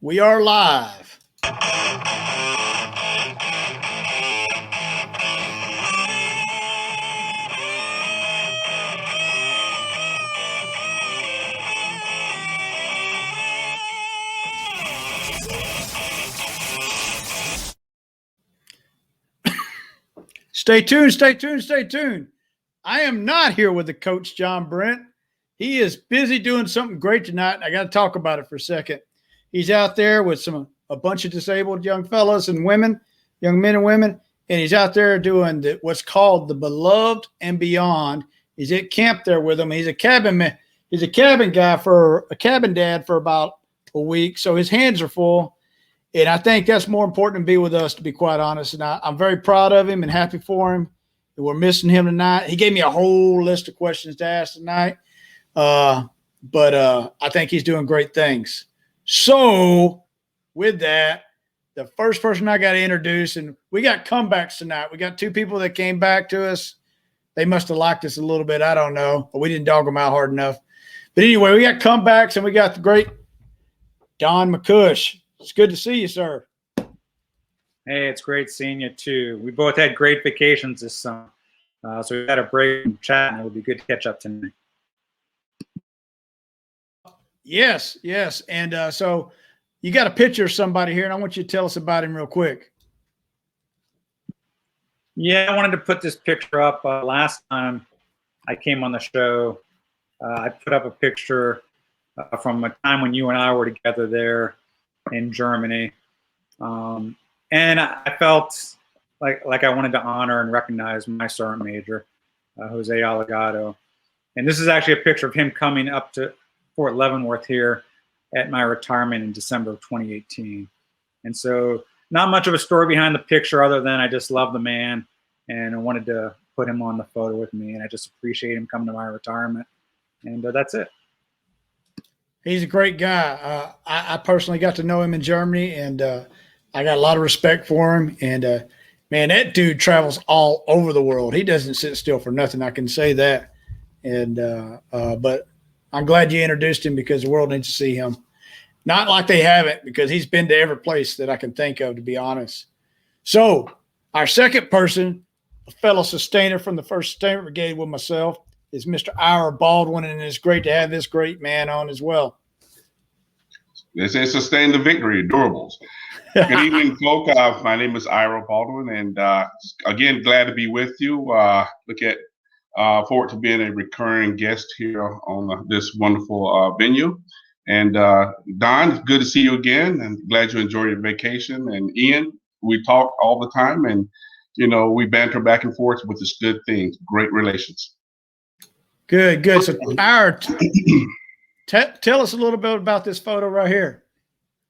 We are live. Stay tuned, stay tuned, stay tuned. I am not here with the coach, John Brent. He is busy doing something great tonight. I got to talk about it for a second. He's out there with a bunch of disabled young fellas and women, young men and women, and he's out there doing what's called the Beloved and Beyond. He's at camp there with them. He's a cabin man. He's a cabin guy for a cabin dad for about a week, so his hands are full. And I think that's more important to be with us, to be quite honest. And I'm very proud of him and happy for him. And we're missing him tonight. He gave me a whole list of questions to ask tonight. But I think he's doing great things. So with that, the first person I got to introduce, and we got comebacks tonight. We got two people that came back to us. They must have liked us a little bit. I don't know. But we didn't dog them out hard enough. But anyway, we got comebacks, and we got the great Don MacCuish. It's good to see you, sir. Hey, it's great seeing you too. We both had great vacations this summer, so we had a break from chatting. It'll be good to catch up tonight. Yes. And so you got a picture of somebody here, and I want you to tell us about him real quick. Yeah, I wanted to put this picture up. Last time I came on the show, I put up a picture from a time when you and I were together there in Germany. And I felt like I wanted to honor and recognize my sergeant major, Jose Allegado. And this is actually a picture of him coming up to Fort Leavenworth here at my retirement in December of 2018. And so not much of a story behind the picture other than I just love the man and I wanted to put him on the photo with me. And I just appreciate him coming to my retirement. And that's it. He's a great guy. I personally got to know him in Germany, and I got a lot of respect for him. And, man, that dude travels all over the world. He doesn't sit still for nothing. I can say that. And but I'm glad you introduced him because the world needs to see him. Not like they haven't, because he's been to every place that I can think of, to be honest. So our second person, a fellow sustainer from the 1st Sustainment Brigade with myself, is Mr. Ira Baldwin, and it's great to have this great man on as well. They say sustain the victory, durables. Good evening, folk. My name is Ira Baldwin, and again, glad to be with you. Forward to being a recurring guest here on this wonderful venue. And Don, good to see you again, and glad you enjoyed your vacation. And Ian, we talk all the time, and we banter back and forth with this good things, great relations. Good. So, Ira, tell us a little bit about this photo right here.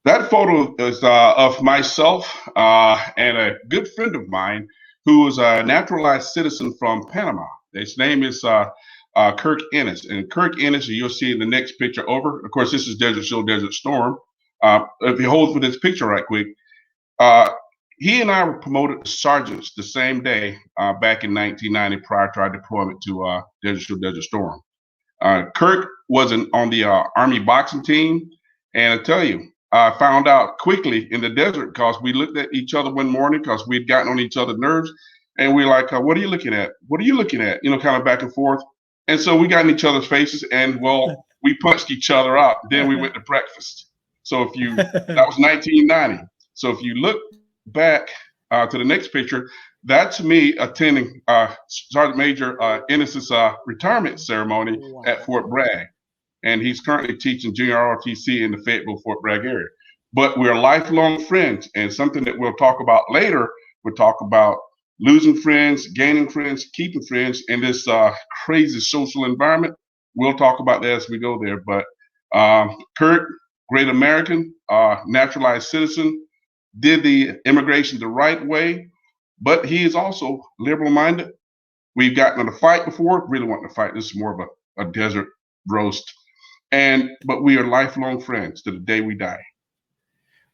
That photo is of myself and a good friend of mine who is a naturalized citizen from Panama. His name is Kirk Ennis. And Kirk Ennis, you'll see in the next picture over. Of course, this is Desert Show, Desert Storm. If you hold for this picture right quick, he and I were promoted to sergeants the same day back in 1990 prior to our deployment to Desert Show, Desert Storm. Kirk wasn't on the Army boxing team. And I tell you, I found out quickly in the desert because we looked at each other one morning because we'd gotten on each other's nerves. And we were like, what are you looking at? What are you looking at? Kind of back and forth. And so we got in each other's faces and, well, we punched each other out. Then we went to breakfast. So that was 1990. So if you look back to the next picture, that's me attending Sergeant Major Ennis's retirement ceremony at Fort Bragg. And he's currently teaching junior ROTC in the Fayetteville, Fort Bragg area. But we're lifelong friends, and something that we'll talk about later, we'll talk about losing friends, gaining friends, keeping friends in this crazy social environment. We'll talk about that as we go there. But Kurt, great American, naturalized citizen, did the immigration the right way, but he is also liberal-minded. We've gotten in a fight before, really wanting to fight. This is more of a desert roast. But we are lifelong friends to the day we die.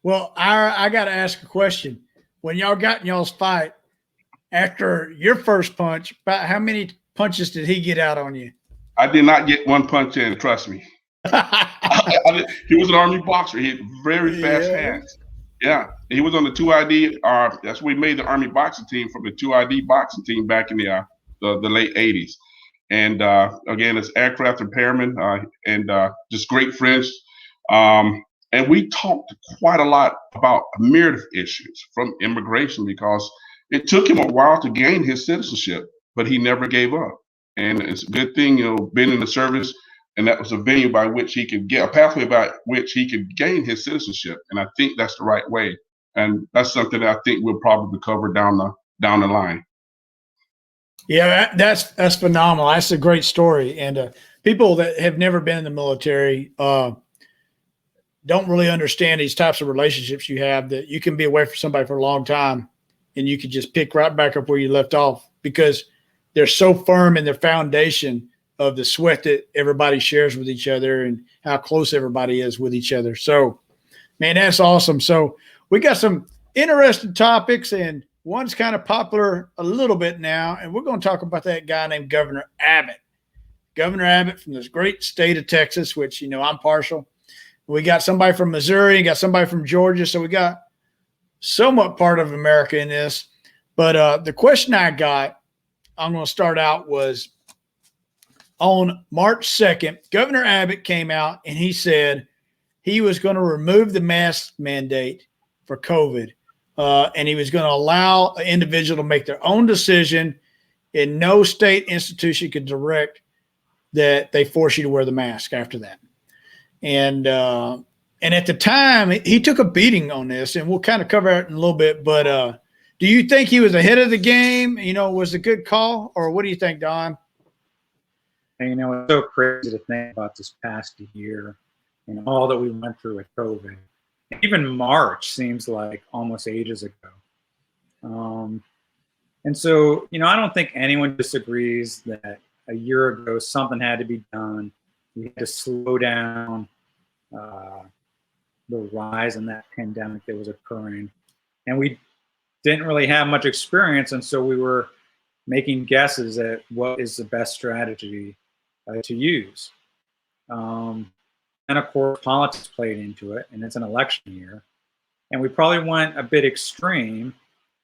Well, I got to ask a question. When y'all got in y'all's fight, after your first punch, about how many punches did he get out on you? I did not get one punch in, trust me. He was an Army boxer. He had very fast hands. Yeah, he was on the 2ID. That's where we made the Army boxing team from the 2ID boxing team back in the late '80s. And again, as aircraft repairman and just great friends. And we talked quite a lot about a myriad of issues from immigration because it took him a while to gain his citizenship, but he never gave up. And it's a good thing, being in the service, and that was a venue by which he could get a pathway by which he could gain his citizenship. And I think that's the right way. And that's something that I think we'll probably cover down the line. Yeah, that's phenomenal. That's a great story. And people that have never been in the military don't really understand these types of relationships you have, that you can be away from somebody for a long time and you can just pick right back up where you left off because they're so firm in their foundation of the sweat that everybody shares with each other and how close everybody is with each other. So, man, that's awesome. So we got some interesting topics, and one's kind of popular a little bit now, and we're going to talk about that guy named Governor Abbott. Governor Abbott from this great state of Texas, which, I'm partial. We got somebody from Missouri, got somebody from Georgia, so we got somewhat part of America in this. But the question I got, I'm going to start out, was on March 2nd, Governor Abbott came out and he said he was going to remove the mask mandate for COVID. And he was going to allow an individual to make their own decision, and no state institution could direct that they force you to wear the mask after that. And at the time, he took a beating on this, and we'll kind of cover it in a little bit. But do you think he was ahead of the game? Was a good call, or what do you think, Don? And, it's so crazy to think about this past year and all that we went through with COVID. Even March seems like almost ages ago. And so, I don't think anyone disagrees that a year ago something had to be done. We had to slow down the rise in that pandemic that was occurring. And we didn't really have much experience, and so we were making guesses at what is the best strategy to use. And of course, politics played into it, and it's an election year. And we probably went a bit extreme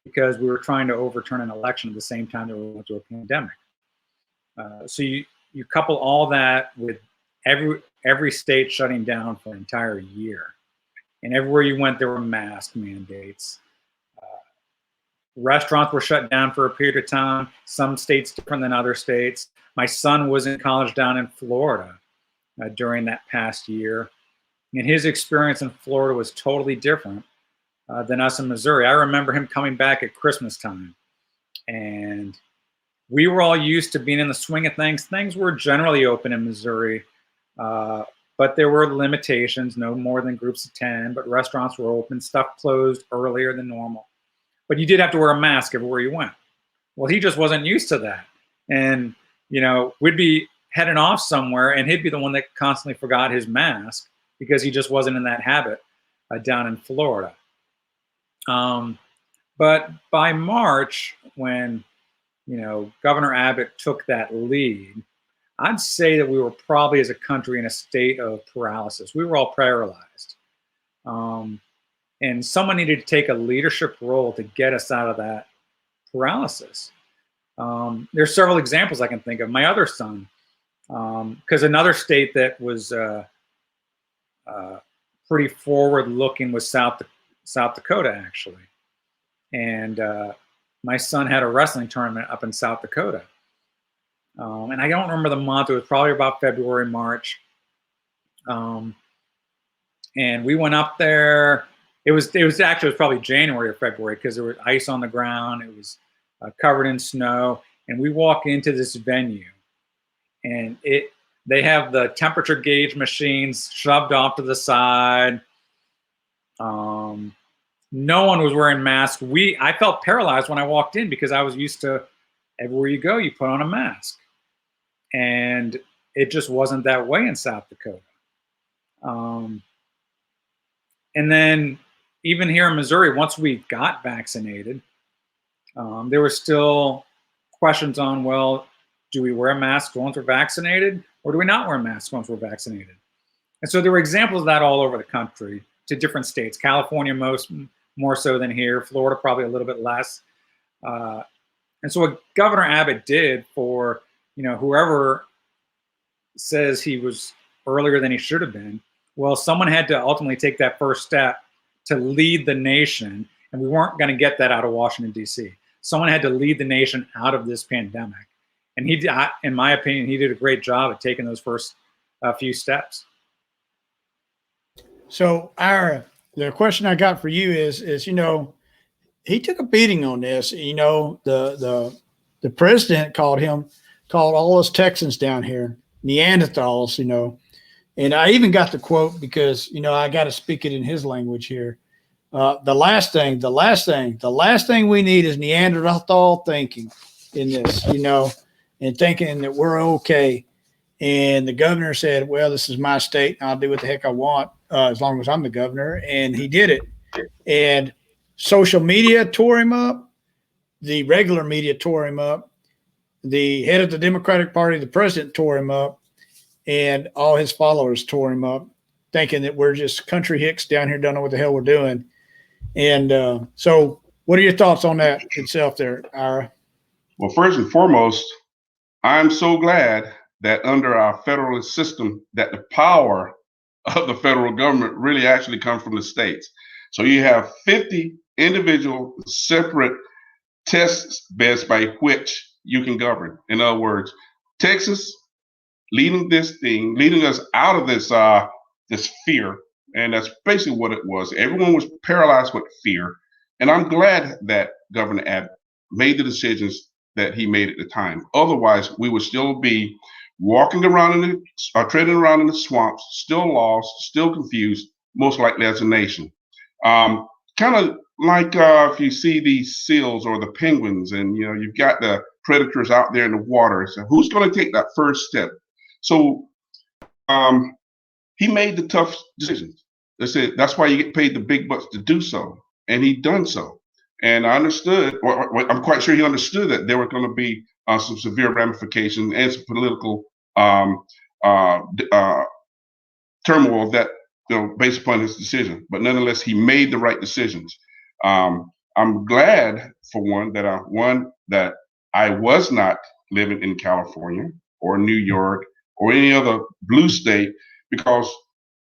because we were trying to overturn an election at the same time that we went through a pandemic. So you couple all that with every state shutting down for an entire year. And everywhere you went, there were mask mandates. Restaurants were shut down for a period of time, some states different than other states. My son was in college down in Florida during that past year. And his experience in Florida was totally different than us in Missouri. I remember him coming back at Christmas time. And we were all used to being in the swing of things. Things were generally open in Missouri, but there were limitations, no more than groups of 10, but restaurants were open, stuff closed earlier than normal. But you did have to wear a mask everywhere you went. Well, he just wasn't used to that. And, we'd be heading off somewhere and he'd be the one that constantly forgot his mask because he just wasn't in that habit down in Florida. But by March, when, Governor Abbott took that lead, I'd say that we were probably as a country in a state of paralysis. We were all paralyzed. And someone needed to take a leadership role to get us out of that paralysis. There's several examples I can think of. My other son, because another state that was pretty forward-looking was South Dakota, actually. And my son had a wrestling tournament up in South Dakota. And I don't remember the month. It was probably about February, March. And we went up there. It was probably January or February because there was ice on the ground. It was covered in snow. And we walk into this venue, and they have the temperature gauge machines shoved off to the side. No one was wearing masks. I felt paralyzed when I walked in because I was used to everywhere you go, you put on a mask. And it just wasn't that way in South Dakota. And then even here in Missouri, once we got vaccinated, there were still questions on, well, do we wear masks once we're vaccinated, or do we not wear masks once we're vaccinated? And so there were examples of that all over the country to different states. California more so than here. Florida probably a little bit less. And so what Governor Abbott did for, whoever says he was earlier than he should have been, well, someone had to ultimately take that first step to lead the nation. And we weren't going to get that out of Washington, D.C. Someone had to lead the nation out of this pandemic. And in my opinion, he did a great job at taking those first few steps. So the question I got for you is, he took a beating on this. The president called all us Texans down here Neanderthals, and I even got the quote because, I got to speak it in his language here. The last thing we need is Neanderthal thinking in this, and thinking that we're okay. And the governor said, well, this is my state and I'll do what the heck I want as long as I'm the governor. And he did it. And social media tore him up. The regular media tore him up. The head of the Democratic Party, the president, tore him up. And all his followers tore him up, thinking that we're just country hicks down here, don't know what the hell we're doing. And so what are your thoughts on that itself there, Ira? Well, first and foremost, I'm so glad that under our federalist system, that the power of the federal government really actually comes from the states. So you have 50 individual separate test beds by which you can govern. In other words, Texas leading us out of this fear. And that's basically what it was. Everyone was paralyzed with fear. And I'm glad that Governor Abbott made the decisions that he made at the time. Otherwise, we would still be walking around treading around in the swamps, still lost, still confused, most likely as a nation. Kind of like if you see these seals or the penguins, and you've got the predators out there in the water. So who's going to take that first step? So he made the tough decisions. They said that's why you get paid the big bucks to do so, and he done so. And I understood. I'm quite sure he understood that there were going to be some severe ramifications and some political turmoil that based upon his decision. But nonetheless, he made the right decisions. I'm glad for one that I was not living in California or New York or any other blue state, because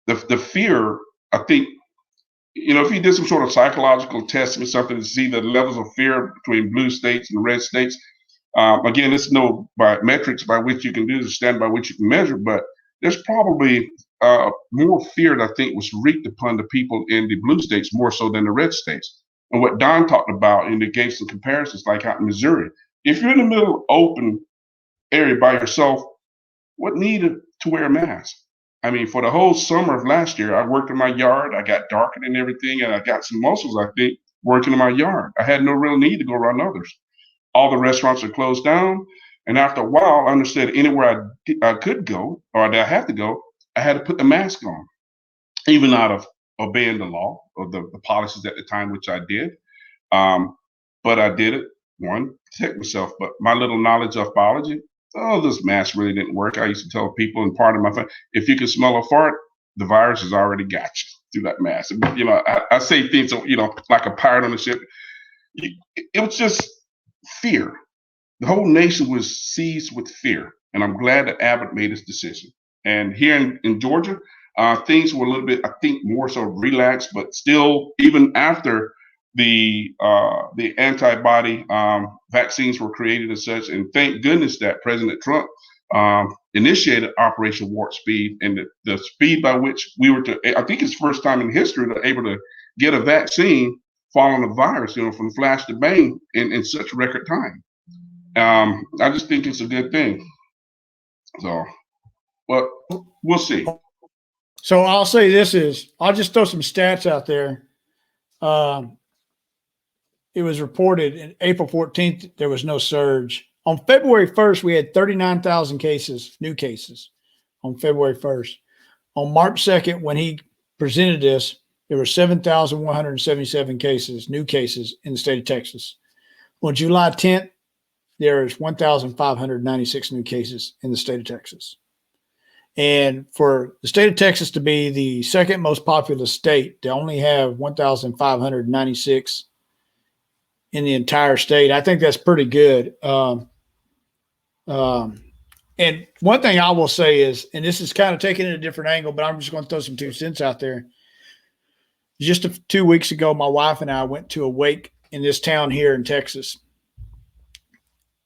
the fear, I think, if you did some sort of psychological test or something to see the levels of fear between blue states and red states, again, it's no metrics by which you can do the standard by which you can measure, but there's probably more fear that I think was wreaked upon the people in the blue states more so than the red states. And what Don talked about, and he gave some comparisons, like out in Missouri. If you're in the middle of open area by yourself, what needed to wear a mask? I mean, for the whole summer of last year, I worked in my yard. I got darkened and everything, and I got some muscles, I think, working in my yard. I had no real need to go around others. All the restaurants are closed down. And after a while, I understood anywhere I could go, or that I had to go, I had to put the mask on, even out of obeying the law or the policies at the time, which I did. But I did it, one, to protect myself. But my little knowledge of biology, this mask really didn't work. I used to tell people in part of my family, if you can smell a fart, the virus has already got you through that mask. I say things, like a pirate on the ship. It was just fear. The whole nation was seized with fear. And I'm glad that Abbott made his decision. And here in Georgia, things were a little bit, I think, more so relaxed, but still, even after the antibody vaccines were created and such, and thank goodness that President Trump initiated Operation Warp Speed, and the speed by which we were I think it's the first time in history that able to get a vaccine following a virus, from flash to bang in such record time. I just think it's a good thing. So, well, we'll see. So I'll say I'll just throw some stats out there. It was reported in April 14th, there was no surge. On February 1st, we had 39,000 new cases on February 1st. On March 2nd, when he presented this, there were 7,177 new cases in the state of Texas. On July 10th, there is 1,596 new cases in the state of Texas. And for the state of Texas to be the second most populous state, to only have 1,596 in the entire state, I think that's pretty good. And one thing I will say is, and this is kind of taking it a different angle, but I'm just going to throw some 2 cents out there. Just 2 weeks ago, my wife and I went to a wake in this town here in Texas.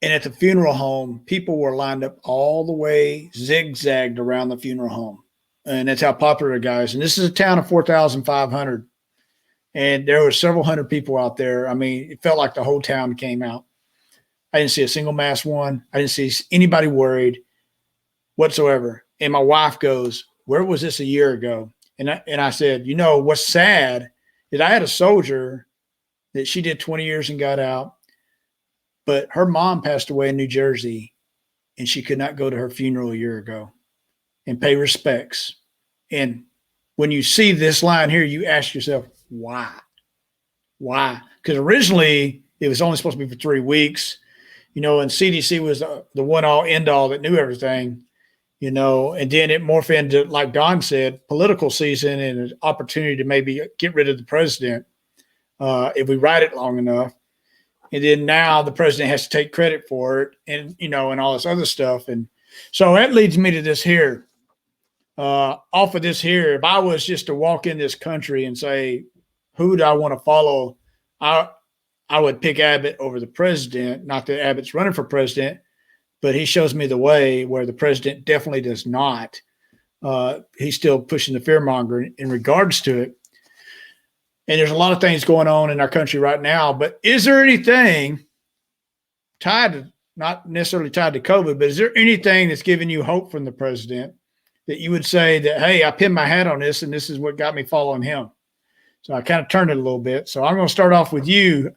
And at the funeral home, people were lined up all the way zigzagged around the funeral home. And that's how popular the guy is. And this is a town of 4,500. And there were several hundred people out there. I mean, it felt like the whole town came out. I didn't see a single mass one. I didn't see anybody worried whatsoever. And my wife goes, "Where was this a year ago?" And I said, "You know, what's sad is I had a soldier that she did 20 years and got out, but her mom passed away in New Jersey, and she could not go to her funeral a year ago and pay respects." And when you see this line here, you ask yourself, why? Why? Because originally it was only supposed to be for 3 weeks, and CDC was the one all end all that knew everything, and then it morphed into, like Don said, political season and an opportunity to maybe get rid of the president if we write it long enough. And then now the president has to take credit for it and all this other stuff. And so that leads me to this here. Off of this here, if I was just to walk in this country and say, who do I want to follow? I would pick Abbott over the president. Not that Abbott's running for president, but he shows me the way where the president definitely does not. He's still pushing the fear mongering in regards to it. And there's a lot of things going on in our country right now. But is there anything not necessarily tied to COVID, but is there anything that's giving you hope from the president that you would say that, hey, I pinned my hat on this and this is what got me following him? So I kind of turned it a little bit. So I'm going to start off with you.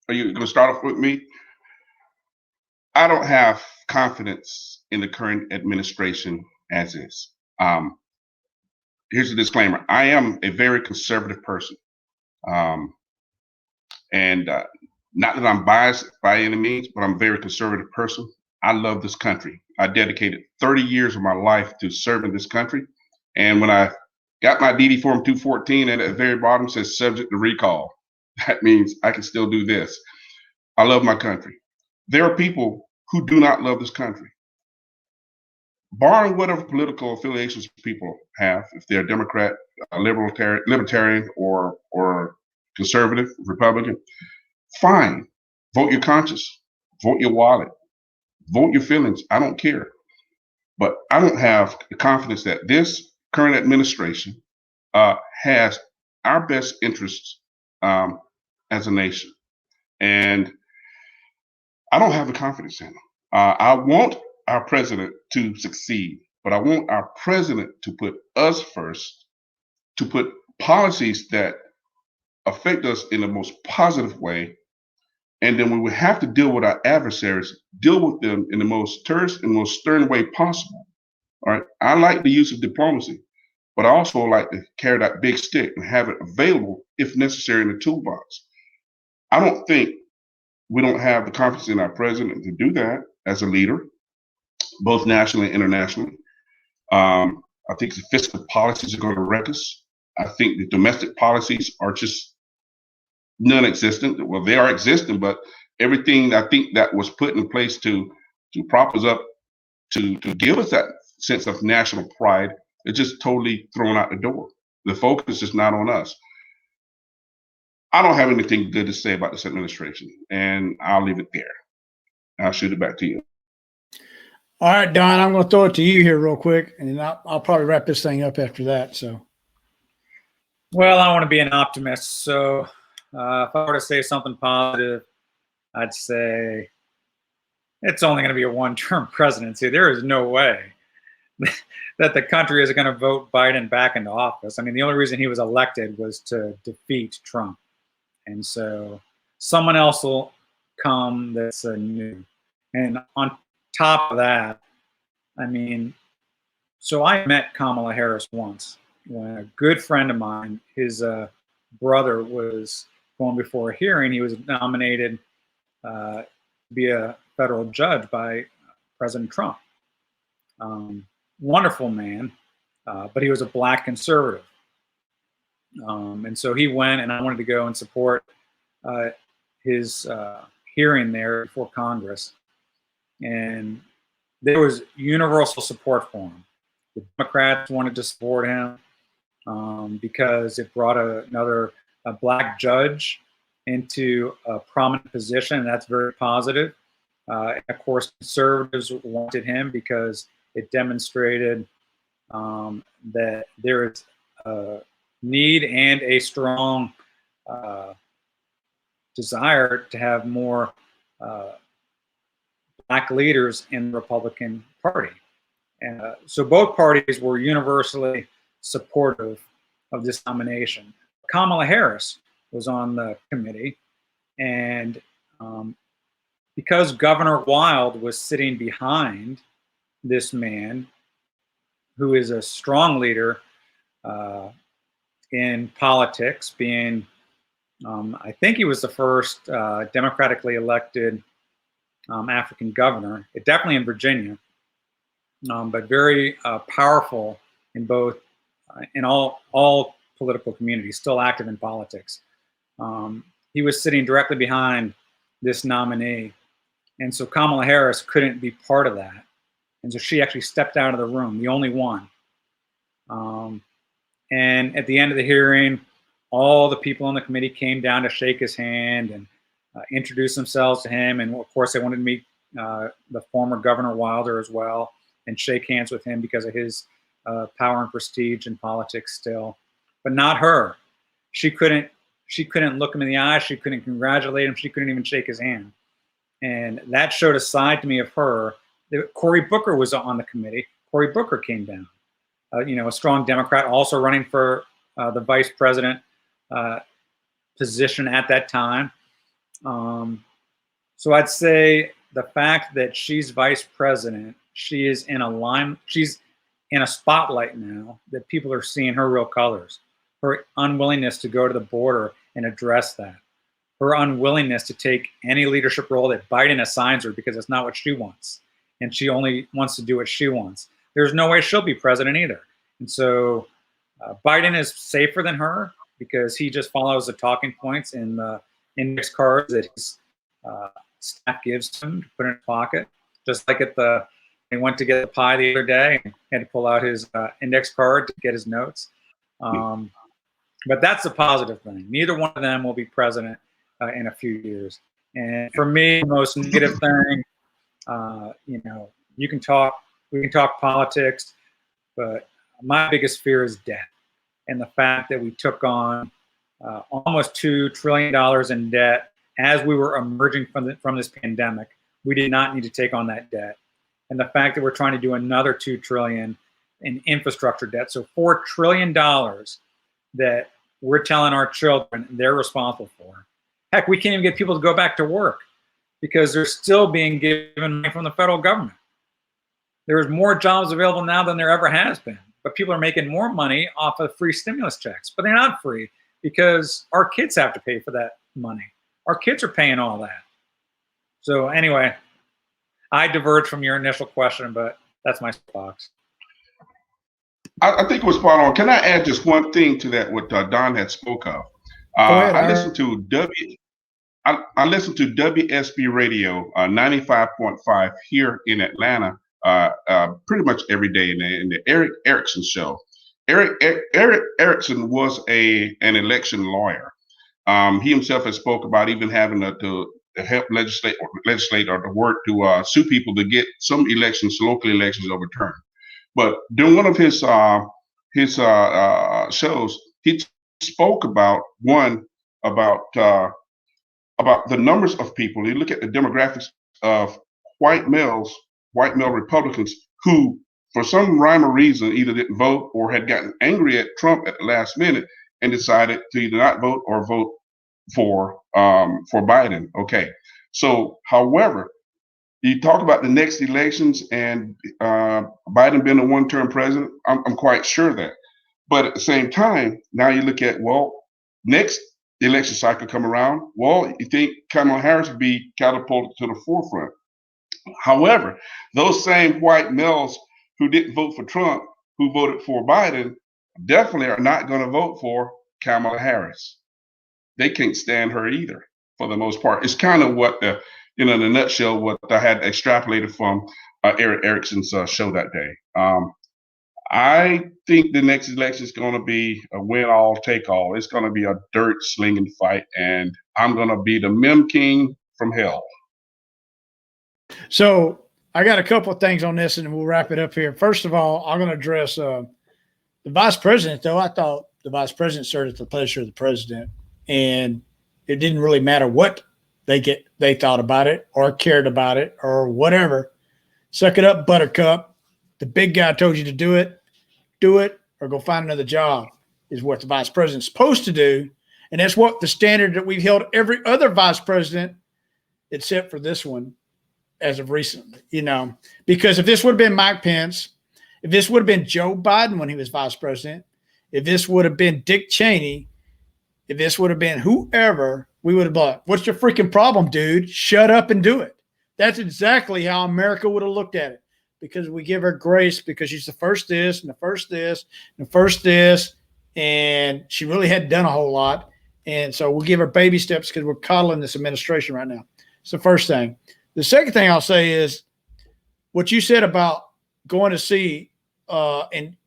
Are you going to start off with me? I don't have confidence in the current administration as is. Here's a disclaimer. I am a very conservative person. And not that I'm biased by any means, but I'm a very conservative person. I love this country. I dedicated 30 years of my life to serving this country. And when I got my DD Form 214, and at the very bottom says subject to recall, that means I can still do this. I love my country. There are people who do not love this country. Barring whatever political affiliations people have, if they're Democrat, libertarian, or conservative, Republican, fine. Vote your conscience. Vote your wallet. Vote your feelings. I don't care. But I don't have the confidence that this current administration has our best interests as a nation. And I don't have the confidence in them. I want our president to succeed, but I want our president to put us first, to put policies that affect us in the most positive way. And then when we have to deal with our adversaries, deal with them in the most terse and most stern way possible. All right. I like the use of diplomacy, but I also like to carry that big stick and have it available if necessary in the toolbox. I don't think we don't have the confidence in our president to do that as a leader, both nationally and internationally. I think the fiscal policies are going to wreck us. I think the domestic policies are just non-existent. Well, they are existent, but everything I think that was put in place to prop us up, to give us that sense of national pride, is just totally thrown out the door. The focus is not on us. I don't have anything good to say about this administration, and I'll leave it there. I'll shoot it back to you. All right, Don, I'm going to throw it to you here real quick, and then I'll probably wrap this thing up after that. So, well, I want to be an optimist. So if I were to say something positive, I'd say it's only going to be a one-term presidency. There is no way that the country is going to vote Biden back into office. I mean, the only reason he was elected was to defeat Trump. And so someone else will come that's new. And on top of that, I mean, so I met Kamala Harris once, when a good friend of mine, his brother was going before a hearing. He was nominated to be a federal judge by President Trump. Wonderful man, but he was a black conservative. And so he went, and I wanted to go and support his hearing there before Congress. And there was universal support for him. The Democrats wanted to support him because it brought another black judge into a prominent position, and that's very positive. And of course, conservatives wanted him because it demonstrated that there is a need and a strong desire to have more black leaders in the Republican Party. So both parties were universally supportive of this nomination. Kamala Harris was on the committee, and because Governor Wild was sitting behind this man, who is a strong leader in politics, being, I think he was the first democratically elected African governor, definitely in Virginia, but very powerful in both, in all political communities, still active in politics. He was sitting directly behind this nominee. And so Kamala Harris couldn't be part of that. And so she actually stepped out of the room, the only one. And at the end of the hearing, all the people on the committee came down to shake his hand and introduce themselves to him. And of course, they wanted to meet the former Governor Wilder as well and shake hands with him because of his power and prestige in politics still. But not her. She couldn't look him in the eye. She couldn't congratulate him. She couldn't even shake his hand. And that showed a side to me of her. Cory Booker was on the committee. Cory Booker came down, a strong Democrat, also running for the vice president position at that time. So I'd say the fact that she's vice president, she's in a spotlight now, that people are seeing her real colors, her unwillingness to go to the border and address that, her unwillingness to take any leadership role that Biden assigns her because it's not what she wants. And she only wants to do what she wants. There's no way she'll be president either. And so Biden is safer than her because he just follows the talking points in the index cards that his staff gives him to put in his pocket. Just like he went to get the pie the other day and had to pull out his index card to get his notes. But that's the positive thing. Neither one of them will be president in a few years. And for me, the most negative thing, we can talk politics, but my biggest fear is debt. And the fact that we took on almost $2 trillion in debt as we were emerging from this pandemic. We did not need to take on that debt. And the fact that we're trying to do another $2 trillion in infrastructure debt, so $4 trillion that we're telling our children they're responsible for. Heck, we can't even get people to go back to work because they're still being given money from the federal government. There's more jobs available now than there ever has been, but people are making more money off of free stimulus checks, but they're not free because our kids have to pay for that money. Our kids are paying all that. So anyway, I diverged from your initial question, but that's my box. I think it was spot on. Can I add just one thing to that? What Don had spoke of. I listened to WSB Radio 95.5 here in Atlanta pretty much every day in the Eric Erickson show. Eric Erickson was an election lawyer. He himself has spoke about even having to help legislate or to work to sue people to get some local elections overturned. But during one of his shows, he spoke about the numbers of people. You look at the demographics of white male Republicans who, for some rhyme or reason, either didn't vote or had gotten angry at Trump at the last minute and decided to either not vote or vote for Biden. Okay, so however, you talk about the next elections and Biden being a one-term president. I'm quite sure that. But at the same time, now you look at, well, next election cycle come around, well, you think Kamala Harris would be catapulted to the forefront. However, those same white males who didn't vote for Trump, who voted for Biden, definitely are not going to vote for Kamala Harris. They can't stand her either, for the most part. It's kind of what the, in a nutshell, what I had extrapolated from Eric Erickson's show that day. I think the next election is going to be a win all, take all. It's going to be a dirt slinging fight, and I'm going to be the meme king from hell. So I got a couple of things on this, and we'll wrap it up here. First of all, I'm going to address the vice president, though. I thought the vice president served at the pleasure of the president, and it didn't really matter what they thought about it or cared about it or whatever. Suck it up, buttercup. The big guy told you to do it, or go find another job is what the vice president's supposed to do. And that's what the standard that we've held every other vice president, except for this one, as of recently, because if this would have been Mike Pence, if this would have been Joe Biden when he was vice president, if this would have been Dick Cheney, if this would have been whoever, we would have been like, what's your freaking problem, dude? Shut up and do it. That's exactly how America would have looked at it, because we give her grace because she's the first this and the first this and the first this, and she really hadn't done a whole lot. And so we'll give her baby steps because we're coddling this administration right now. It's the first thing. The second thing I'll say is what you said about going to see and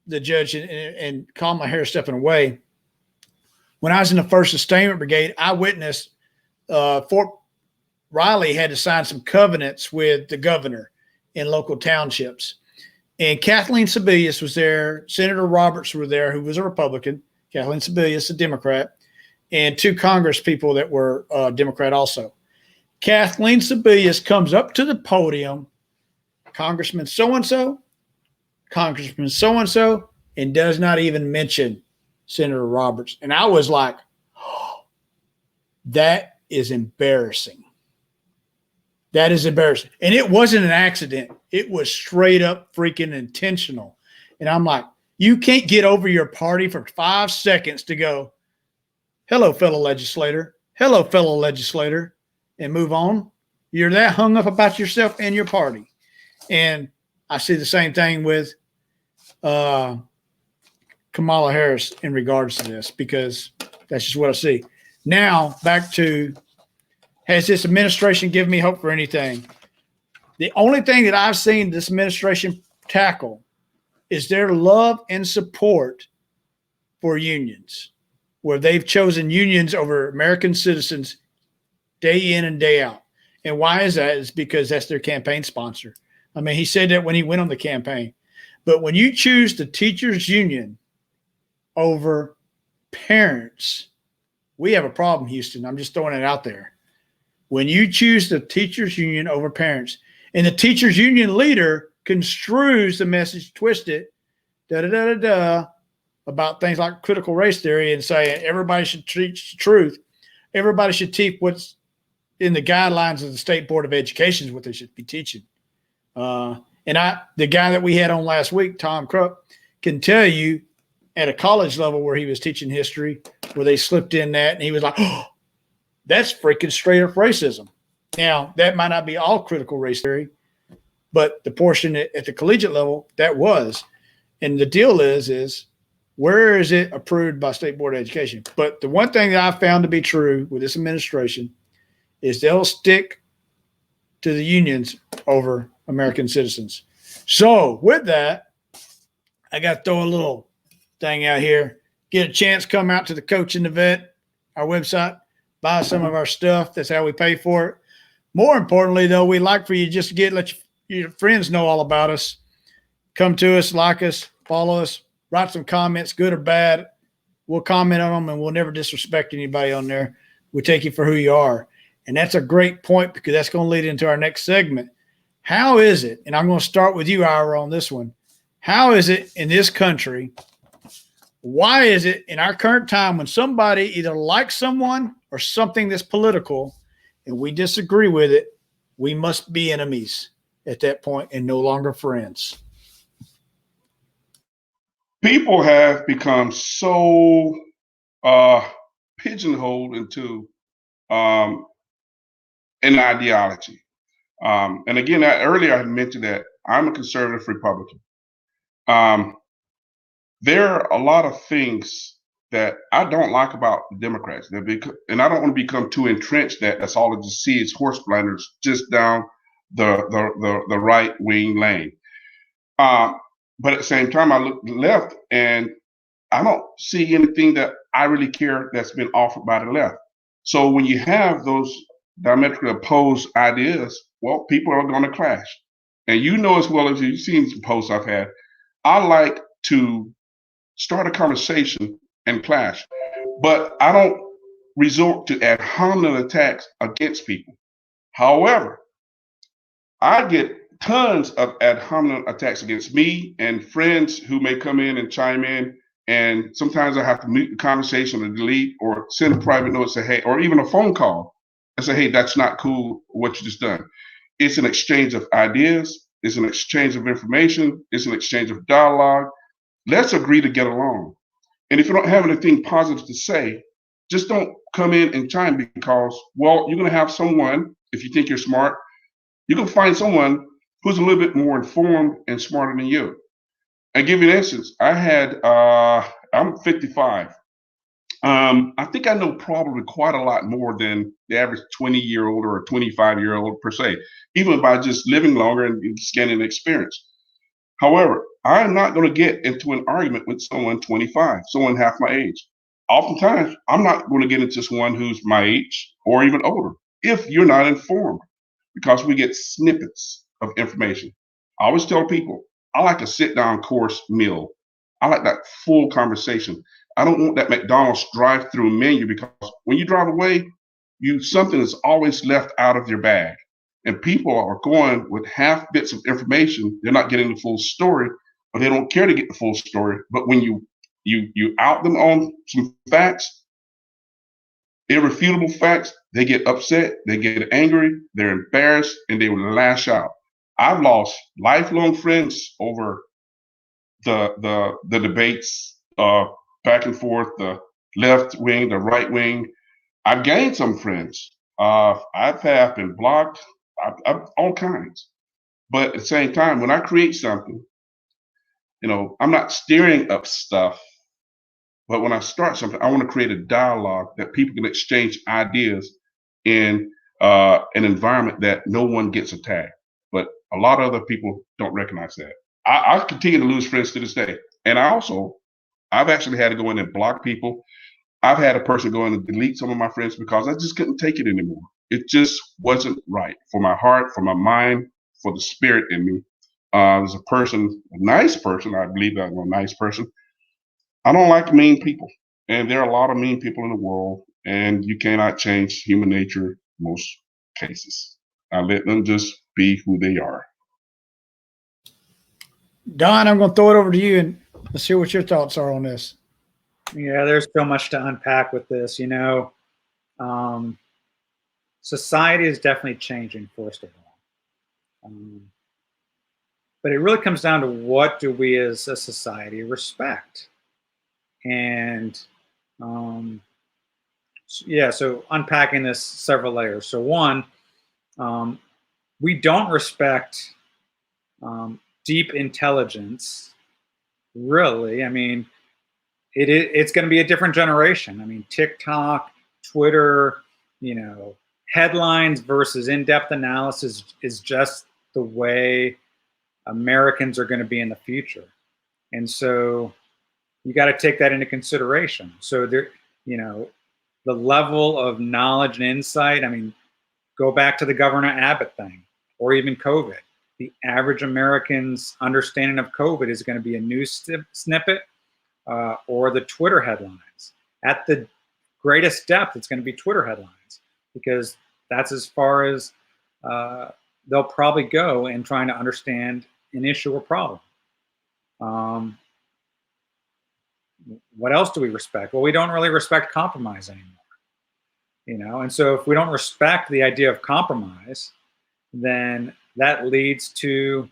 the judge and Kamala Harris stepping away. When I was in the First Sustainment Brigade, I witnessed Fort Riley had to sign some covenants with the governor in local townships. And Kathleen Sebelius was there. Senator Roberts were there, who was a Republican. Kathleen Sebelius, a Democrat. And 2 Congress people that were Democrat also. Kathleen Sebelius comes up to the podium, Congressman so-and-so, Congressman so-and-so, and does not even mention Senator Roberts. And I was like, oh, that is embarrassing. That is embarrassing. And it wasn't an accident. It was straight up freaking intentional. And I'm like, you can't get over your party for 5 seconds to go, hello, fellow legislator. Hello, fellow legislator. And move on. You're that hung up about yourself and your party. And I see the same thing with Kamala Harris in regards to this, because that's just what I see. Now, back to, has this administration given me hope for anything? The only thing that I've seen this administration tackle is their love and support for unions, where they've chosen unions over American citizens day in and day out. And why is that? It's because that's their campaign sponsor. I mean, he said that when he went on the campaign. But when you choose the teachers union over parents, we have a problem, Houston. I'm just throwing it out there. When you choose the teachers union over parents, and the teachers union leader construes the message, twist it, about things like critical race theory and saying everybody should teach the truth. Everybody should teach what's in the guidelines of the State Board of Education is what they should be teaching. And the guy that we had on last week, Tom Krupp, can tell you at a college level where he was teaching history, where they slipped in that, and he was like, oh, that's freaking straight up racism. Now, that might not be all critical race theory, but the portion at the collegiate level, that was. And the deal is where is it approved by State Board of Education? But the one thing that I found to be true with this administration is they'll stick to the unions over American citizens. So with that, I got to throw a little thing out here. Get a chance, come out to the Coach and the Vet, our website, buy some of our stuff. That's how we pay for it. More importantly, though, we like for you just to let your friends know all about us. Come to us, like us, follow us, write some comments, good or bad. We'll comment on them, and we'll never disrespect anybody on there. We take you for who you are. And that's a great point, because that's going to lead into our next segment. How is it, and I'm going to start with you, Ira, on this one. How is it in this country, why is it in our current time when somebody either likes someone or something that's political and we disagree with it, we must be enemies at that point and no longer friends? people have become so pigeonholed into an ideology. And again, earlier I had mentioned that I'm a conservative Republican. There are a lot of things that I don't like about the Democrats, and I don't want to become too entrenched that that's all I just see is horse blinders just down the right wing lane. But at the same time, I look left and I don't see anything that I really care that's been offered by the left. So when you have those diametrically opposed ideas, well, people are going to clash. And you know as well as you've seen some posts I've had, I like to start a conversation and clash, but I don't resort to ad hominem attacks against people. However, I get tons of ad hominem attacks against me and friends who may come in and chime in. And sometimes I have to mute the conversation or delete or send a private note and say, hey, or even a phone call and say, hey, that's not cool what you just done. It's an exchange of ideas. It's an exchange of information. It's an exchange of dialogue. Let's agree to get along. And if you don't have anything positive to say, just don't come in and chime because, well, you're going to have someone, if you think you're smart, you can find someone who's a little bit more informed and smarter than you. I give you an instance. I'm 55. I think I know probably quite a lot more than the average 20-year-old or a 25-year-old per se, even by just living longer and gaining experience. However, I am not going to get into an argument with someone 25, someone half my age. Oftentimes, I'm not going to get into someone who's my age or even older if you're not informed, because we get snippets of information. I always tell people, I like a sit-down course meal. I like that full conversation. I don't want that McDonald's drive-through menu because when you drive away, something is always left out of your bag. And people are going with half bits of information. They're not getting the full story, or they don't care to get the full story. But when you out them on some facts, irrefutable facts, they get upset, they get angry, they're embarrassed, and they will lash out. I've lost lifelong friends over the debates back and forth, the left wing, the right wing. I've gained some friends. I've been blocked. I've all kinds. But at the same time, when I create something, I'm not stirring up stuff. But when I start something, I want to create a dialogue that people can exchange ideas in an environment that no one gets attacked. But a lot of other people don't recognize that. I continue to lose friends to this day. And I've actually had to go in and block people. I've had a person go in and delete some of my friends because I just couldn't take it anymore. It just wasn't right for my heart, for my mind, for the spirit in me. There's a nice person, I believe I'm a nice person. I don't like mean people. And there are a lot of mean people in the world, and you cannot change human nature in most cases. I let them just be who they are. Don, I'm going to throw it over to you and let's hear what your thoughts are on this. Yeah, there's so much to unpack with this. Society is definitely changing, first of all. But it really comes down to what do we as a society respect? And so unpacking this several layers. So one, we don't respect deep intelligence, really. I mean, it's going to be a different generation. I mean, TikTok, Twitter, headlines versus in-depth analysis is just the way Americans are going to be in the future. And so you got to take that into consideration. So the level of knowledge and insight, I mean, go back to the Governor Abbott thing or even COVID. The average American's understanding of COVID is going to be a news snippet or the Twitter headlines. At the greatest depth, it's going to be Twitter headlines because that's as far as they'll probably go in trying to understand an issue or problem. What else do we respect? Well, we don't really respect compromise anymore, and so if we don't respect the idea of compromise, then that leads to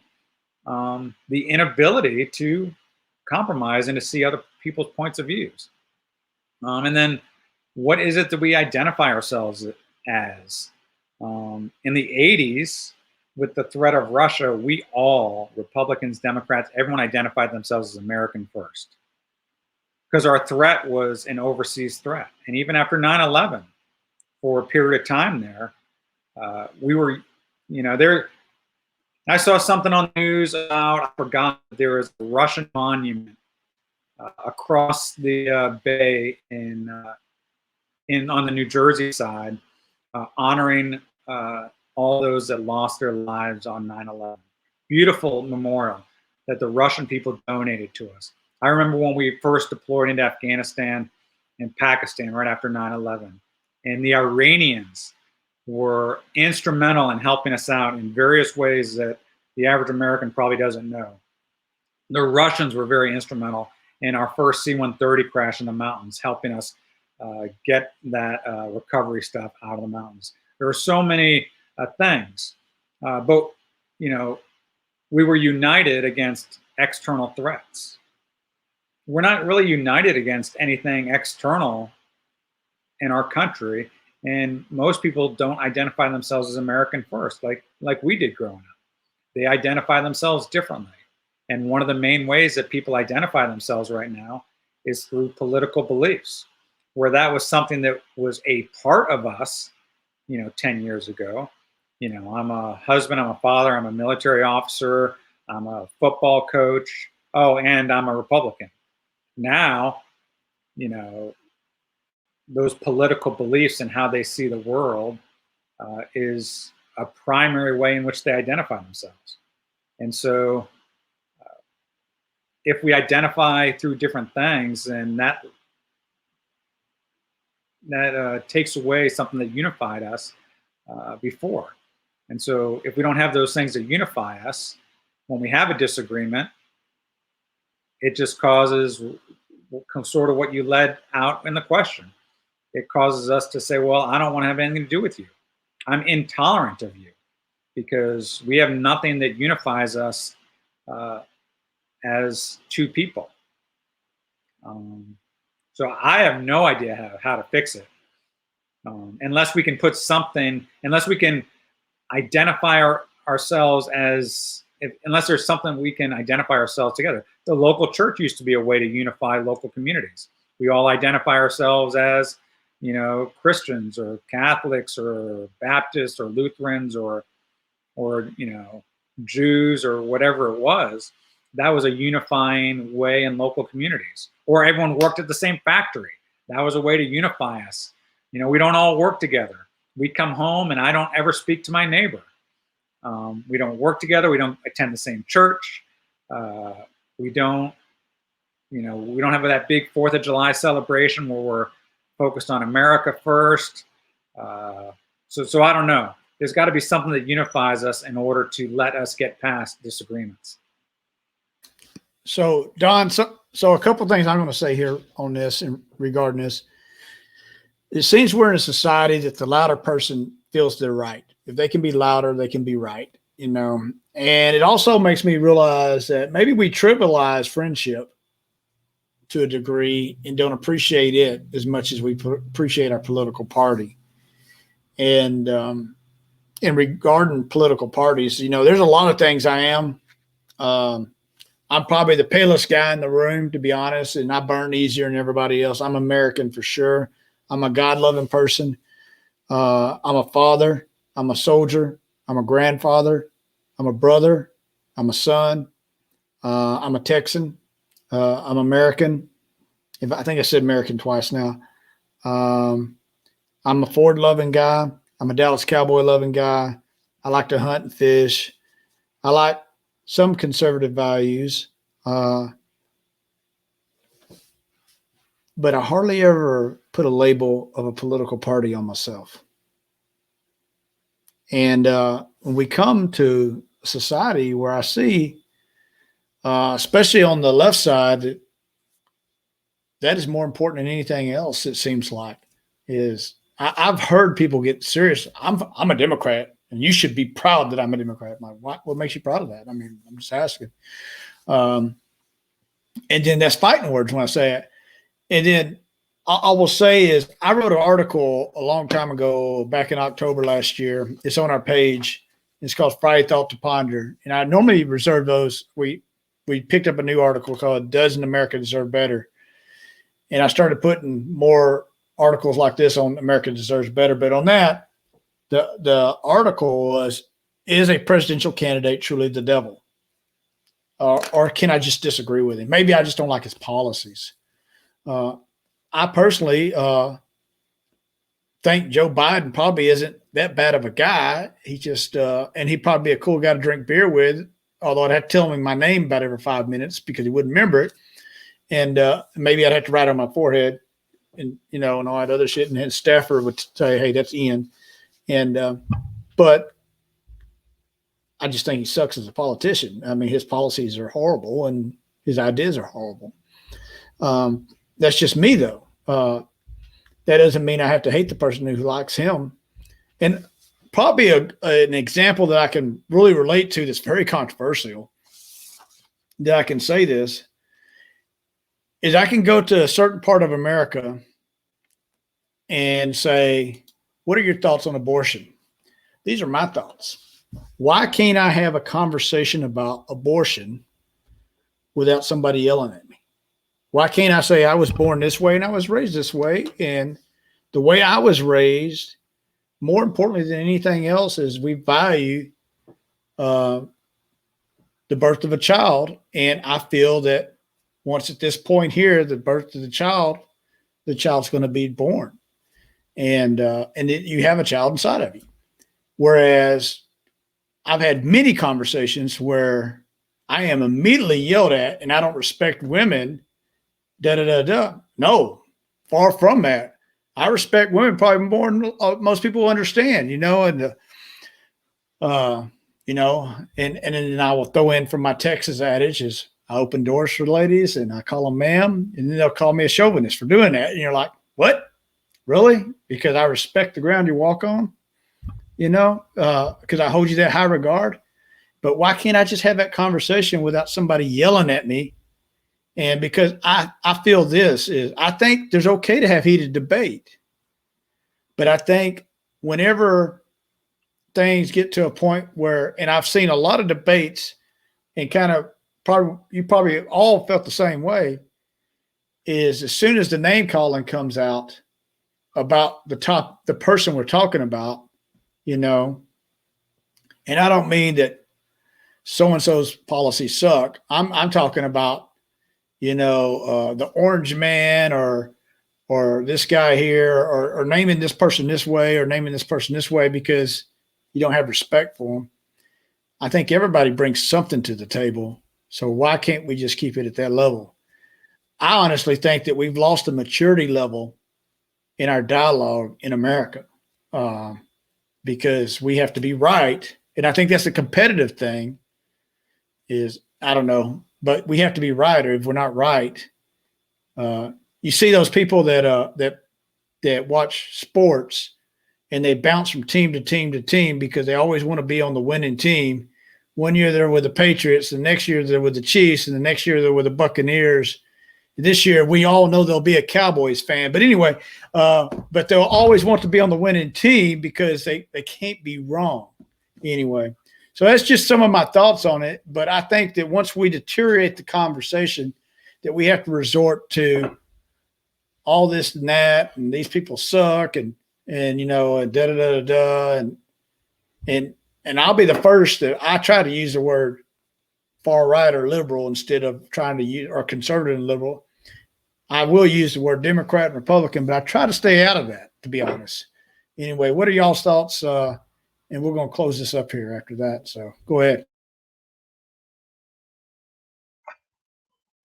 the inability to compromise and to see other people's points of views. And then what is it that we identify ourselves as? In the 80s, with the threat of Russia, we all, Republicans, Democrats, everyone identified themselves as American first, because our threat was an overseas threat. And even after 9/11, for a period of time there, we were, there. I saw something on the news about, I forgot, there was a Russian monument across the bay on the New Jersey side, honoring all those that lost their lives on 9/11. Beautiful memorial that the Russian people donated to us. I remember when we first deployed into Afghanistan and Pakistan right after 9/11, and the Iranians were instrumental in helping us out in various ways that the average American probably doesn't know. The Russians were very instrumental in our first C-130 crash in the mountains, helping us get that recovery stuff out of the mountains. There are so many things, but we were united against external threats. We're not really united against anything external in our country, and most people don't identify themselves as American first, like we did growing up. They identify themselves differently, and one of the main ways that people identify themselves right now is through political beliefs, where that was something that was a part of us 10 years ago. I'm a husband, I'm a father, I'm a military officer, I'm a football coach. Oh, and I'm a Republican. Now, those political beliefs and how they see the world is a primary way in which they identify themselves. And so if we identify through different things, then that takes away something that unified us before. And so if we don't have those things that unify us, when we have a disagreement, it just causes sort of what you led out in the question. It causes us to say, well, I don't want to have anything to do with you. I'm intolerant of you, because we have nothing that unifies us as two people. So I have no idea how to fix it, unless we can put something, unless we can identify ourselves as, unless there's something we can identify ourselves together. The local church used to be a way to unify local communities. We all identify ourselves as, Christians or Catholics or Baptists or Lutherans or Jews or whatever it was. That was a unifying way in local communities. Or everyone worked at the same factory. That was a way to unify us. We don't all work together. We come home and I don't ever speak to my neighbor. We don't work together. We don't attend the same church. We don't have that big 4th of July celebration where we're focused on America first. So I don't know. There's got to be something that unifies us in order to let us get past disagreements. So Don, so a couple of things I'm going to say here on this and regarding this. It seems we're in a society that the louder person feels they're right. If they can be louder, they can be right, And it also makes me realize that maybe we trivialize friendship to a degree and don't appreciate it as much as we appreciate our political party. And in regarding political parties, there's a lot of things I am. I'm probably the palest guy in the room, to be honest, and I burn easier than everybody else. I'm American for sure. I'm a God-loving person. I'm a father. I'm a soldier. I'm a grandfather. I'm a brother. I'm a son. I'm a Texan. I'm American. I think I said American twice now. I'm a Ford-loving guy. I'm a Dallas Cowboy-loving guy. I like to hunt and fish. I like some conservative values, but I hardly ever put a label of a political party on myself. And when we come to a society where I see, especially on the left side, that is more important than anything else, it seems like, is I've heard people get serious. I'm a Democrat, and you should be proud that I'm a Democrat. I'm like, what makes you proud of that? I mean, I'm just asking. And then that's fighting words when I say it. And then I will say is I wrote an article a long time ago, back in October last year. It's on our page. It's called Friday Thought to Ponder. And I normally reserve those. We picked up a new article called Doesn't America Deserve Better? And I started putting more articles like this on America Deserves Better. But on that, the article was, is a presidential candidate truly the devil? Or can I just disagree with him? Maybe I just don't like his policies. I personally think Joe Biden probably isn't that bad of a guy. He just, and he'd probably be a cool guy to drink beer with, although I'd have to tell him my name about every 5 minutes because he wouldn't remember it. And maybe I'd have to write it on my forehead and, and all that other shit. And his staffer would say, hey, that's Ian. And, but I just think he sucks as a politician. I mean, his policies are horrible and his ideas are horrible. That's just me, though. That doesn't mean I have to hate the person who likes him. And probably an example that I can really relate to that's very controversial, that I can say this, is I can go to a certain part of America and say, what are your thoughts on abortion? These are my thoughts. Why can't I have a conversation about abortion without somebody yelling at me? Why can't I say I was born this way and I was raised this way? And the way I was raised, more importantly than anything else, is we value the birth of a child. And I feel that once at this point here, the birth of the child's going to be born. And you have a child inside of you. Whereas I've had many conversations where I am immediately yelled at and I don't respect women. No, far from that. I respect women probably more than most people understand, and then I will throw in from my Texas adage is I open doors for ladies and I call them ma'am, and then they'll call me a chauvinist for doing that. And you're like, what? Really? Because I respect the ground you walk on, because I hold you that high regard. But why can't I just have that conversation without somebody yelling at me? And because I feel this is, I think there's okay to have heated debate. But I think whenever things get to a point where, and I've seen a lot of debates and you probably all felt the same way, is as soon as the name calling comes out about the person we're talking about, and I don't mean that so-and-so's policies suck. I'm talking about, the orange man or this guy here or naming this person this way or naming this person this way because you don't have respect for them. I think everybody brings something to the table. So why can't we just keep it at that level? I honestly think that we've lost a maturity level in our dialogue in America because we have to be right. And I think that's a competitive thing I don't know, but we have to be right, or if we're not right, you see those people that watch sports and they bounce from team to team to team because they always want to be on the winning team. One year they're with the Patriots, the next year they're with the Chiefs, and the next year they're with the Buccaneers. This year we all know they'll be a Cowboys fan, but anyway, but they'll always want to be on the winning team because they can't be wrong anyway. So that's just some of my thoughts on it. But I think that once we deteriorate the conversation, that we have to resort to all this and that, and these people suck, and I'll be the first that I try to use the word far right or liberal instead of trying to use or conservative and liberal. I will use the word Democrat and Republican, but I try to stay out of that, to be honest. Anyway, what are y'all's thoughts? And we're going to close this up here after that. So go ahead.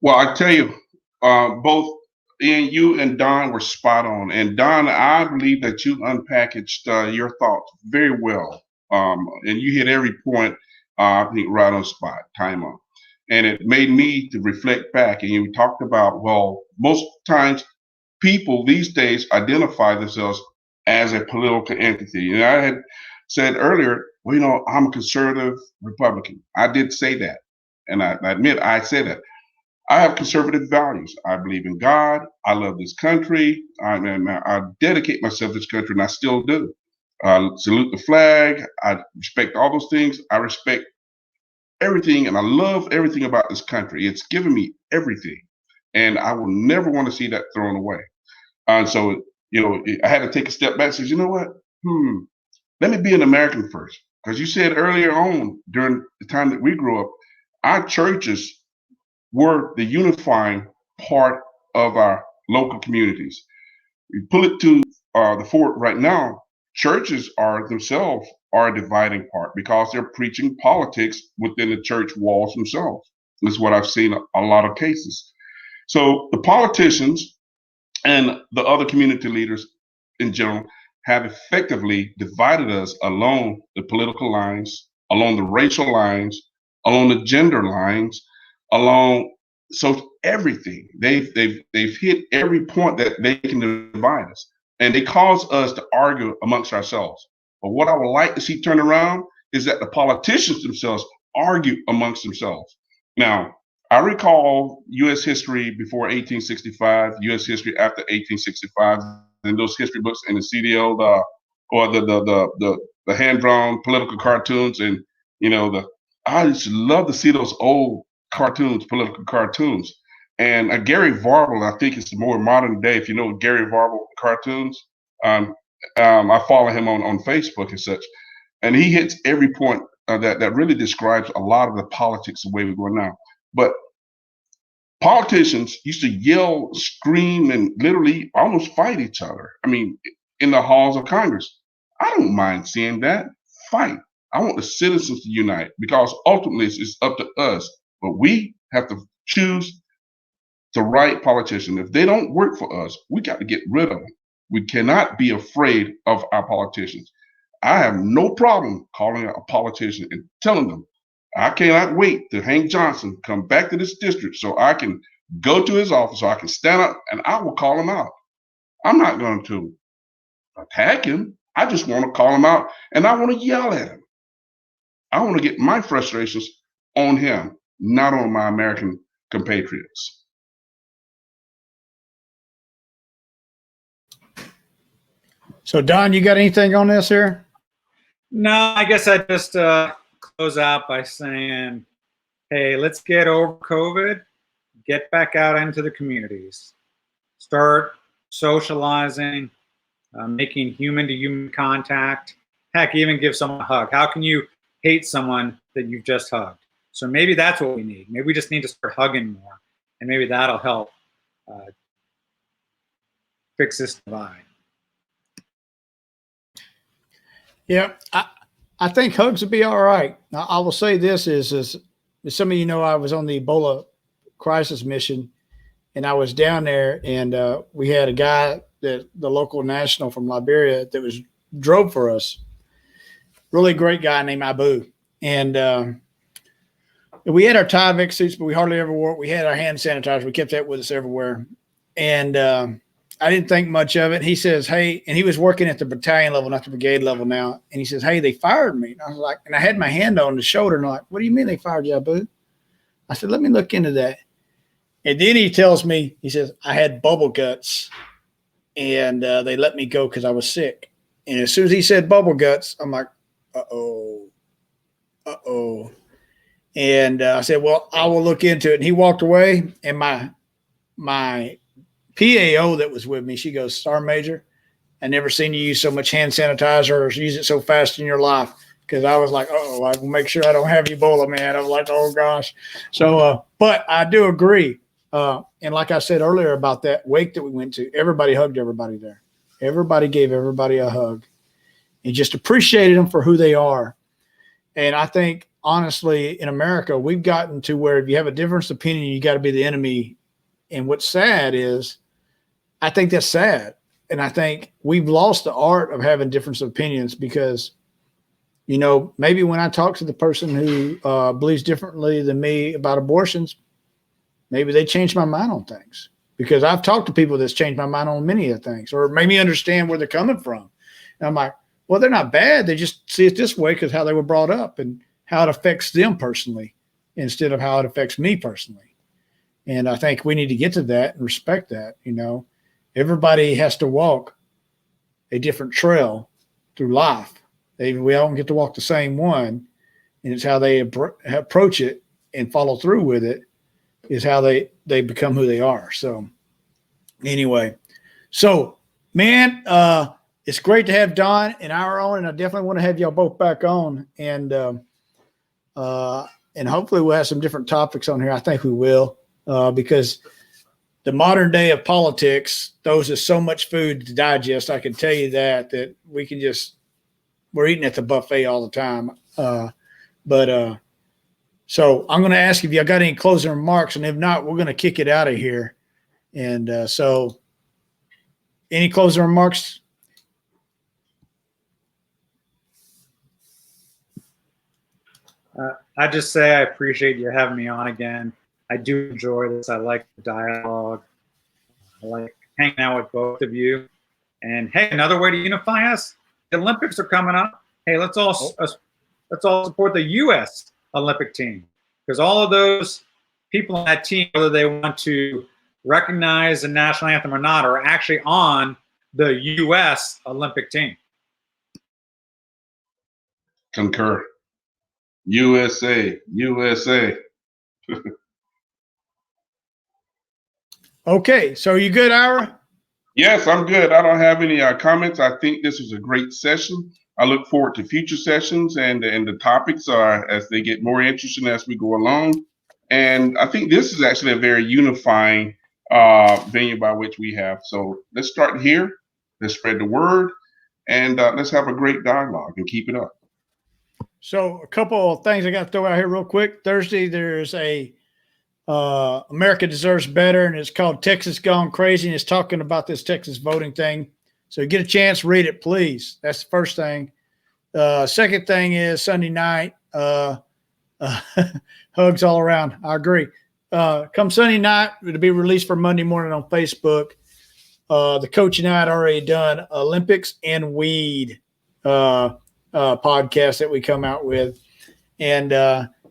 Well, I tell you, both Ian, you and Don were spot on. And Don, I believe that you unpackaged your thoughts very well. And you hit every point, I think, right on spot, time on. And it made me to reflect back. And you talked about, well, most times people these days identify themselves as a political entity. And I had said earlier, well, I'm a conservative Republican. I did say that. And I admit I said that. I have conservative values. I believe in God. I love this country. I dedicate myself to this country, and I still do. Salute the flag. I respect all those things. I respect everything, and I love everything about this country. It's given me everything, and I will never want to see that thrown away. And so, I had to take a step back and say, you know what? Let me be an American first. Because you said earlier on, during the time that we grew up, our churches were the unifying part of our local communities. You pull it to the fore right now, churches are themselves are a dividing part because they're preaching politics within the church walls themselves. This is what I've seen a lot of cases. So the politicians and the other community leaders in general have effectively divided us along the political lines, along the racial lines, along the gender lines, along everything. They've hit every point that they can divide us, and they cause us to argue amongst ourselves. But what I would like to see turn around is that the politicians themselves argue amongst themselves. Now, I recall U.S. history before 1865, U.S. history after 1865, and those history books in the CDO, the hand-drawn political cartoons, and I just love to see those old cartoons, political cartoons. And Gary Varble, I think it's more modern day. If you know Gary Varble cartoons, I follow him on Facebook and such, and he hits every point that really describes a lot of the politics the way we're going now. But politicians used to yell, scream, and literally almost fight each other. I mean, in the halls of Congress. I don't mind seeing that. Fight. I want the citizens to unite because ultimately it's up to us. But we have to choose the right politician. If they don't work for us, we got to get rid of them. We cannot be afraid of our politicians. I have no problem calling a politician and telling them, I cannot wait to Hank Johnson come back to this district so I can go to his office, so I can stand up and I will call him out. I'm not going to attack him. I just want to call him out and I want to yell at him. I want to get my frustrations on him, not on my American compatriots. So, Don, you got anything on this here? No, I guess I just close out by saying, hey, let's get over COVID, get back out into the communities, start socializing, making human-to-human contact. Heck, even give someone a hug. How can you hate someone that you've just hugged? So maybe that's what we need. Maybe we just need to start hugging more, and maybe that'll help fix this divide. Yeah, I think hugs would be all right. I will say this is some of you know, I was on the Ebola crisis mission, and I was down there, and we had a guy that the local national from Liberia that drove for us. Really great guy named Abu. And we had our Tyvek suits, but we hardly ever wore it. We had our hand sanitizer. We kept that with us everywhere. And I didn't think much of it. He says, hey, and he was working at the battalion level, not the brigade level now. And he says, hey, they fired me. And I was like, and I had my hand on his shoulder. And I'm like, what do you mean they fired you, Abu? I said, let me look into that. And then he tells me, he says, I had bubble guts and they let me go because I was sick. And as soon as he said bubble guts, I'm like, uh-oh. And I said, well, I will look into it. And he walked away, and my PAO that was with me, she goes, Sergeant Major, I never seen you use so much hand sanitizer or use it so fast in your life. Because I was like, I will make sure I don't have Ebola, man. I was like, oh, gosh. So, but I do agree. And like I said earlier about that wake that we went to, everybody hugged everybody there. Everybody gave everybody a hug and just appreciated them for who they are. And I think, honestly, in America, we've gotten to where if you have a different opinion, you got to be the enemy. And what's sad is, I think that's sad. And I think we've lost the art of having different opinions because, you know, maybe when I talk to the person who believes differently than me about abortions, maybe they change my mind on things. Because I've talked to people that's changed my mind on many of the things or made me understand where they're coming from. And I'm like, well, they're not bad. They just see it this way because how they were brought up and how it affects them personally instead of how it affects me personally. And I think we need to get to that and respect that. Everybody has to walk a different trail through life. We all don't get to walk the same one, and it's how they approach it and follow through with it is how they become who they are. So anyway, man, it's great to have Don and Ira on, and I definitely want to have y'all both back on, and hopefully we'll have some different topics on here. I think we will, because the modern day of politics throws us so much food to digest. I can tell you that we're eating at the buffet all the time. So I'm going to ask if y'all got any closing remarks, and if not, we're going to kick it out of here. And so any closing remarks? I just say I appreciate you having me on again. I do enjoy this. I like the dialogue. I like hanging out with both of you. And hey, another way to unify us, the Olympics are coming up. Hey, let's all support the U.S. Olympic team, because all of those people on that team, whether they want to recognize the national anthem or not, are actually on the U.S. Olympic team. Concur. USA, USA. Okay, so are you good, Ira? Yes, I'm good. I don't have any comments. I think this was a great session. I look forward to future sessions and the topics are as they get more interesting as we go along. And I think this is actually a very unifying venue by which we have. So let's start here. Let's spread the word, and let's have a great dialogue and keep it up. So a couple of things I got to throw out here real quick. Thursday, there's a America Deserves Better, and it's called Texas Gone Crazy, and it's talking about this Texas voting thing. So get a chance, read it, please. That's the first thing. Second thing is Sunday night, hugs all around. I agree. Come Sunday night, it'll be released for Monday morning on Facebook. The coach and I had already done Olympics and weed podcast that we come out with. And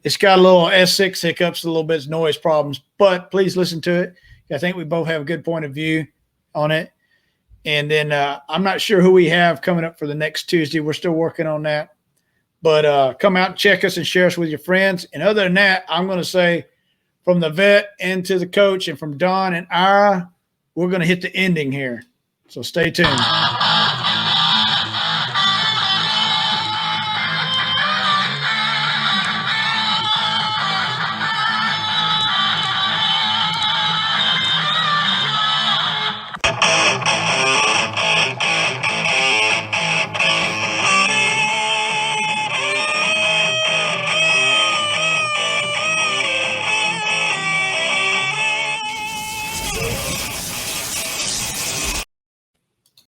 it's got a little S6 hiccups, a little bit of noise problems, but please listen to it. I think we both have a good point of view on it. And then I'm not sure who we have coming up for the next Tuesday. We're still working on that. But come out and check us and share us with your friends. And other than that, I'm going to say from the vet and to the coach and from Don and Ira, we're going to hit the ending here. So stay tuned.